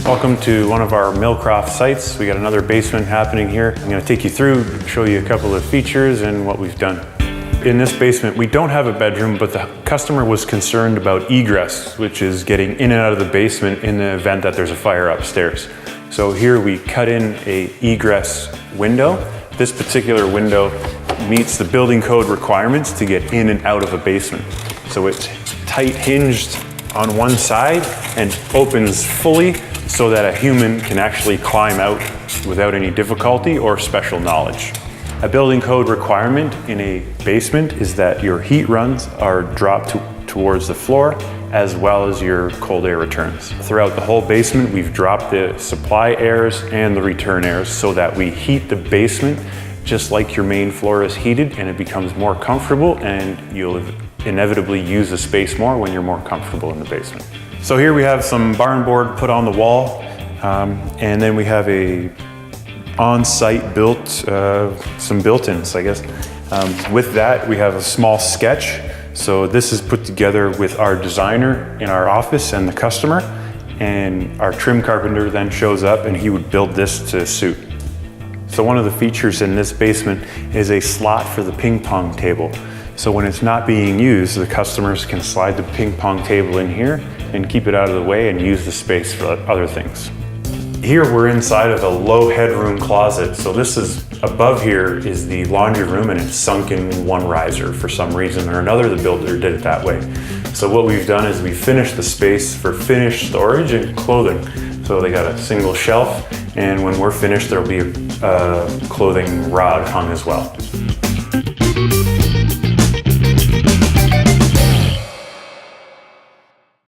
Welcome to one of our Millcroft sites. We got another basement happening here. I'm going to take you through, show you a couple of features and what we've done. In this basement, we don't have a bedroom, but the customer was concerned about egress, which is getting in and out of the basement in the event that there's a fire upstairs. So here we cut in a egress window. This particular window meets the building code requirements to get in and out of a basement. So it's tight hinged on one side and opens fully so that a human can actually climb out without any difficulty or special knowledge. A building code requirement in a basement is that your heat runs are dropped towards the floor as well as your cold air returns. Throughout the whole basement, we've dropped the supply airs and the return airs so that we heat the basement just like your main floor is heated, and it becomes more comfortable, and you'll inevitably use the space more when you're more comfortable in the basement. So here we have some barn board put on the wall, and then we have a on-site built, some built-ins, I guess. With that, we have a small sketch. So this is put together with our designer in our office and the customer, and our trim carpenter then shows up and he would build this to suit. So one of the features in this basement is a slot for the ping pong table. So when it's not being used, the customers can slide the ping pong table in here and keep it out of the way and use the space for other things. Here we're inside of a low headroom closet. So this is, above here is the laundry room, and it's sunk in one riser for some reason or another. The builder did it that way. So what we've done is we finished the space for finished storage and clothing. So they got a single shelf, and when we're finished, there'll be a clothing rod hung as well.